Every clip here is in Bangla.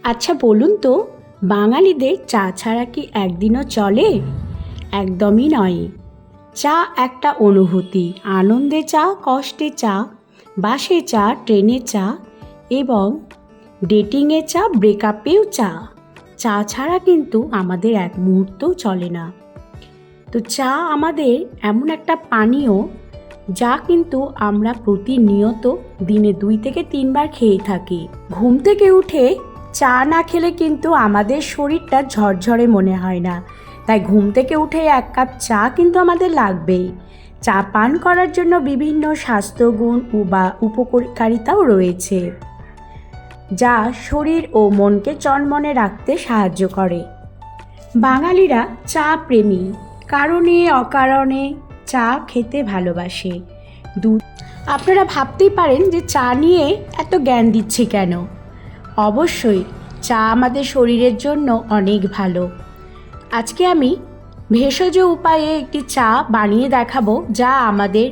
আচ্ছা বলুন তো, বাঙালিদের চা ছাড়া কি একদিনও চলে? একদমই নয়। চা একটা অনুভূতি। আনন্দে চা, কষ্টে চা, বাসে চা, ট্রেনে চা এবং ডেটিংয়ে চা, ব্রেকআপেও চা। চা ছাড়া কিন্তু আমাদের এক মুহূর্তও চলে না। তো চা আমাদের এমন একটা পানীয় যা কিন্তু আমরা প্রতিনিয়ত দিনে 2 থেকে 3 বার খেয়ে থাকি। ঘুম থেকে উঠে চা না খেলে কিন্তু আমাদের শরীরটা ঝরঝরে মনে হয় না, তাই ঘুম থেকে উঠে 1 কাপ চা কিন্তু আমাদের লাগবেই। চা পান করার জন্য বিভিন্ন স্বাস্থ্যগুণ বা উপকারিতাও রয়েছে, যা শরীর ও মনকে চনমনে রাখতে সাহায্য করে। বাঙালিরা চা প্রেমী, কারণে অকারণে চা খেতে ভালোবাসে। আপনারা ভাবতেই পারেন যে চা নিয়ে এত জ্ঞান দিচ্ছি কেন। অবশ্যই চা আমাদের শরীরের জন্য অনেক ভালো। আজকে আমি ভেষজ উপায়ে একটি চা বানিয়ে দেখাবো, যা আমাদের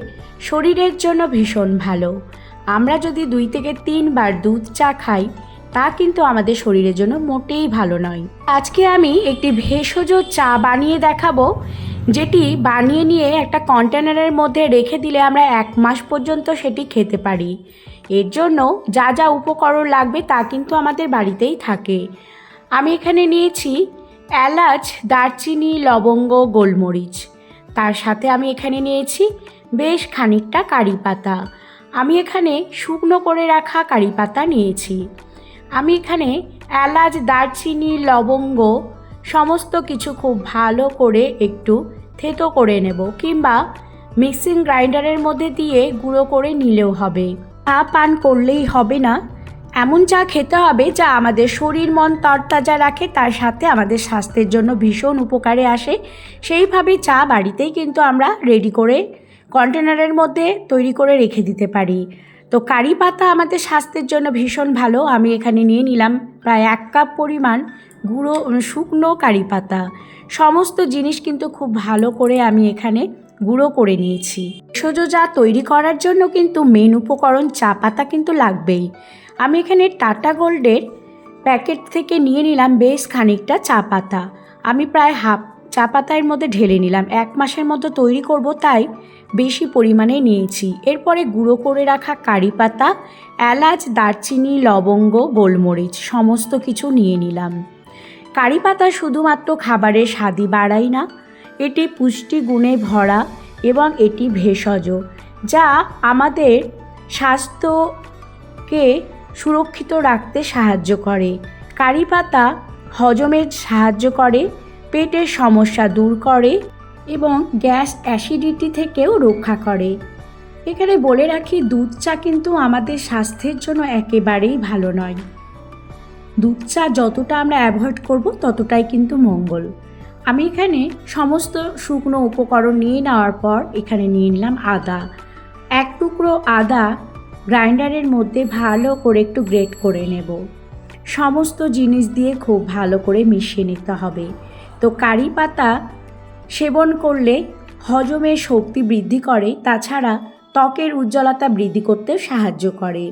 শরীরের জন্য ভীষণ ভালো। আমরা যদি 2 থেকে 3 বার দুধ চা খাই, তা কিন্তু আমাদের শরীরের জন্য মোটেই ভালো নয়। আজকে আমি একটি ভেষজ চা বানিয়ে দেখাবো, যেটি বানিয়ে নিয়ে একটা কন্টেনারের মধ্যে রেখে দিলে আমরা 1 মাস পর্যন্ত সেটি খেতে পারি। এর জন্য যা যা উপকরণ লাগবে তা কিন্তু আমাদের বাড়িতেই থাকে। আমি এখানে নিয়েছি এলাচ, দারচিনি, লবঙ্গ, গোলমরিচ। তার সাথে আমি এখানে নিয়েছি বেশ খানিকটা কারি পাতা। আমি এখানে শুকনো করে রাখা কারি পাতা নিয়েছি। আমি এখানে এলাচ, দারচিনি, লবঙ্গ সমস্ত কিছু খুব ভালো করে একটু থেতো করে নেব, কিংবা মিক্সিং গ্রাইন্ডারের মধ্যে দিয়ে গুঁড়ো করে নিলেও হবে। চা পান করলেই হবে না, এমন চা খেতে হবে যা আমাদের শরীর মন তরতাজা রাখে, তার সাথে আমাদের স্বাস্থ্যের জন্য ভীষণ উপকারে আসে। সেইভাবে চা বাড়িতেই কিন্তু আমরা রেডি করে কন্টেনারের মধ্যে তৈরি করে রেখে দিতে পারি। তো কারি পাতা আমাদের স্বাস্থ্যের জন্য ভীষণ ভালো। আমি এখানে নিয়ে নিলাম প্রায় 1 কাপ পরিমাণ গুঁড়ো শুকনো কারি পাতা। সমস্ত জিনিস কিন্তু খুব ভালো করে আমি এখানে গুঁড়ো করে নিয়েছি। ভেষজ চা তৈরি করার জন্য কিন্তু মেন উপকরণ চা পাতা কিন্তু লাগবেই। আমি এখানে টাটা গোল্ডের প্যাকেট থেকে নিয়ে নিলাম বেশ খানিকটা চা পাতা। আমি প্রায় হাফ চা পাতার মধ্যে ঢেলে নিলাম। 1 মাসের মতো তৈরি করব, তাই বেশি পরিমাণে নিয়েছি। এরপরে গুঁড়ো করে রাখা কারি পাতা, এলাচ, দারচিনি, লবঙ্গ, গোলমরিচ সমস্ত কিছু নিয়ে নিলাম। কারি পাতা শুধুমাত্র খাবারের স্বাদই বাড়ায় না, এটি পুষ্টিগুণে ভরা এবং এটি ভেষজ, যা আমাদের স্বাস্থ্যকে সুরক্ষিত রাখতে সাহায্য করে। কারি পাতা হজমে সাহায্য করে, পেটের সমস্যা দূর করে এবং গ্যাস অ্যাসিডিটি থেকেও রক্ষা করে। এখানে বলে রাখি, দুধ চা কিন্তু আমাদের স্বাস্থ্যের জন্য একেবারেই ভালো নয়। দুধ চা যতটা আমরা অ্যাভয়েড করব ততটাই কিন্তু মঙ্গল। আমি এখানে সমস্ত শুকনো উপকরণ নিয়ে নেওয়ার পর এখানে নিয়ে নিলাম আদা। 1 টুকরো আদা গ্রাইন্ডারের মধ্যে ভালো করে একটু গ্রেট করে নেব। সমস্ত জিনিস দিয়ে খুব ভালো করে মিশিয়ে নিতে হবে। তো কারি পাতা সেবন করলে হজমের শক্তি বৃদ্ধি করে, তাছাড়া ত্বকের উজ্জ্বলতা বৃদ্ধি করতে সাহায্য করে।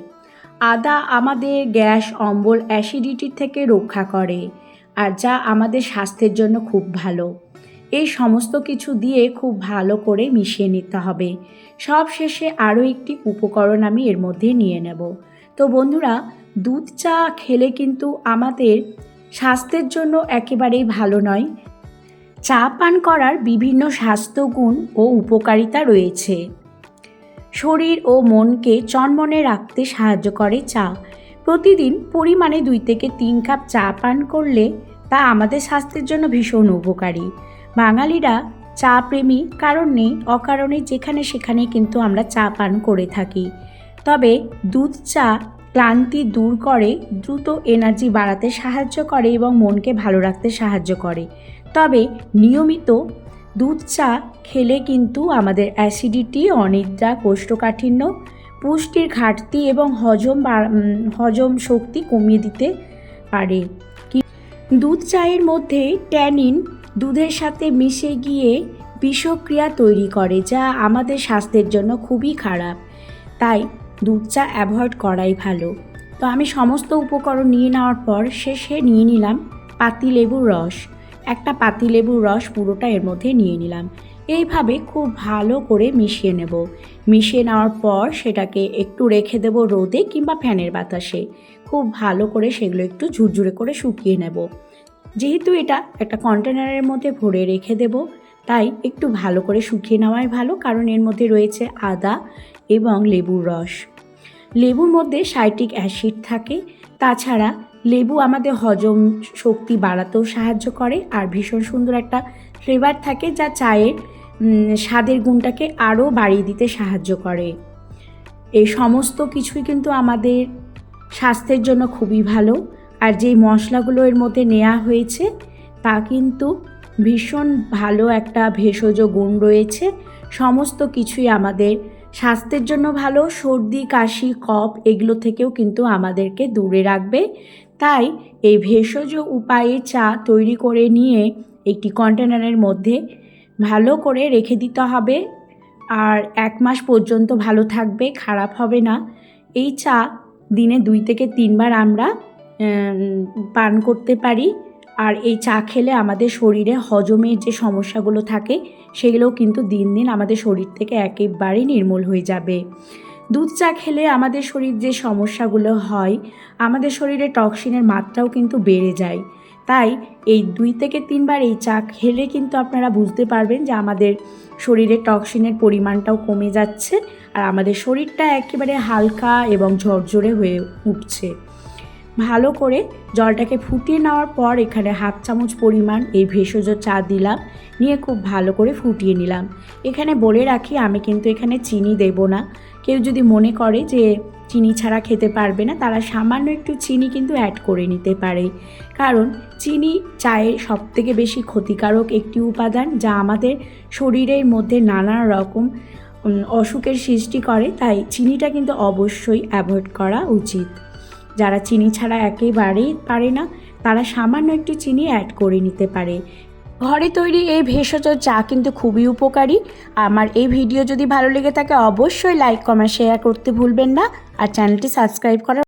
আদা আমাদের গ্যাস, অম্বল, অ্যাসিডিটি থেকে রক্ষা করে, আর যা আমাদের স্বাস্থ্যের জন্য খুব ভালো। এই সমস্ত কিছু দিয়ে খুব ভালো করে মিশিয়ে নিতে হবে। সব শেষে আরও একটি উপকরণ আমি এর মধ্যে নিয়ে নেব। তো বন্ধুরা, দুধ চা খেলে কিন্তু আমাদের স্বাস্থ্যের জন্য একেবারেই ভালো নয়। চা পান করার বিভিন্ন স্বাস্থ্যগুণ ও উপকারিতা রয়েছে। শরীর ও মনকে চনমনে রাখতে সাহায্য করে চা। প্রতিদিন পরিমাণে 2 থেকে 3 কাপ চা পান করলে তা আমাদের স্বাস্থ্যের জন্য ভীষণ উপকারী। বাঙালিরা চা প্রেমী, কারণে অকারণে যেখানে সেখানে কিন্তু আমরা চা পান করে থাকি। তবে দুধ চা ক্লান্তি দূর করে, দ্রুত এনার্জি বাড়াতে সাহায্য করে এবং মনকে ভালো রাখতে সাহায্য করে। তবে নিয়মিত দুধ চা খেলে কিন্তু আমাদের অ্যাসিডিটি, অনিদ্রা, কোষ্ঠকাঠিন্য, পুষ্টির ঘাটতি এবং হজম শক্তি কমিয়ে দিতে পারে। দুধ চায়ের মধ্যে ট্যানিন দুধের সাথে মিশে গিয়ে বিষক্রিয়া তৈরি করে, যা আমাদের স্বাস্থ্যের জন্য খুবই খারাপ। তাই দুধ চা অ্যাভয়েড করাই ভালো। তো আমি সমস্ত উপকরণ নিয়ে নেওয়ার পর শেষে নিয়ে নিলাম পাতিলেবুর রস। একটা পাতিলেবুর রস পুরোটা এর মধ্যে নিয়ে নিলাম। এইভাবে খুব ভালো করে মিশিয়ে নেব। মিশিয়ে নেওয়ার পর সেটাকে একটু রেখে দেব রোদে কিংবা ফ্যানের বাতাসে। খুব ভালো করে সেগুলো একটু ঝুরঝুরে করে শুকিয়ে নেব। যেহেতু এটা একটা কন্টেনারের মধ্যে ভরে রেখে দেব, তাই একটু ভালো করে শুকিয়ে নেওয়াই ভালো, কারণ এর মধ্যে রয়েছে আদা এবং লেবুর রস। লেবুর মধ্যে সাইট্রিক অ্যাসিড থাকে। তাছাড়া লেবু আমাদের হজম শক্তি বাড়াতেও সাহায্য করে, আর ভীষণ সুন্দর একটা ফ্লেভার থাকে যা চায়ের স্বাদের গুণটাকে আরও বাড়িয়ে দিতে সাহায্য করে। এই সমস্ত কিছুই কিন্তু আমাদের স্বাস্থ্যের জন্য খুবই ভালো। আর যেই মশলাগুলো এর মধ্যে নেওয়া হয়েছে তা কিন্তু ভীষণ ভালো একটা ভেষজ গুণ রয়েছে। সমস্ত কিছুই আমাদের স্বাস্থ্যের জন্য ভালো। সর্দি, কাশি, কফ এগুলো থেকেও কিন্তু আমাদেরকে দূরে রাখবে। তাই এই ভেষজ উপায়ে চা তৈরি করে নিয়ে একটি কন্টেনারের মধ্যে ভালো করে রেখে দিতে হবে, আর 1 মাস পর্যন্ত ভালো থাকবে, খারাপ হবে না। এই চা দিনে 2 থেকে 3 বার আমরা পান করতে পারি। আর এই চা খেলে আমাদের শরীরে হজমের যে সমস্যাগুলো থাকে সেগুলোও কিন্তু দিন দিন আমাদের শরীর থেকে একেবারেই নির্মূল হয়ে যাবে। দুধ চা খেলে আমাদের শরীর যে সমস্যাগুলো হয়, আমাদের শরীরে টক্সিনের মাত্রাও কিন্তু বেড়ে যায়। তাই এই 2 থেকে 3 বার এই চা খেলে কিন্তু আপনারা বুঝতে পারবেন যে আমাদের শরীরে টক্সিনের পরিমাণটাও কমে যাচ্ছে, আর আমাদের শরীরটা একেবারে হালকা এবং ঝরঝরে হয়ে উঠছে। ভালো করে জলটাকে ফুটিয়ে নেওয়ার পর এখানে 1/2 চামচ পরিমাণ এই ভেষজ চা দিলাম, নিয়ে খুব ভালো করে ফুটিয়ে নিলাম। এখানে বলে রাখি, আমি কিন্তু এখানে চিনি দেব না। কেউ যদি মনে করে যে চিনি ছাড়া খেতে পারবে না, তারা সামান্য একটু চিনি কিন্তু অ্যাড করে নিতে পারে। কারণ চিনি চায়ের সবথেকে বেশি ক্ষতিকারক একটি উপাদান, যা আমাদের শরীরের মধ্যে নানা রকম অসুখের সৃষ্টি করে। তাই চিনিটা কিন্তু অবশ্যই অ্যাভয়েড করা উচিত। যারা চিনি ছাড়া একেবারেই পারে না, তারা সামান্য একটু চিনি অ্যাড করে নিতে পারে। ঘরে তৈরি এই ভেষজ চা কিন্তু খুবই উপকারী। আমার এই ভিডিও যদি ভালো লেগে থাকে অবশ্যই লাইক, কমেন্ট, শেয়ার করতে ভুলবেন না, আর চ্যানেলটি সাবস্ক্রাইব করার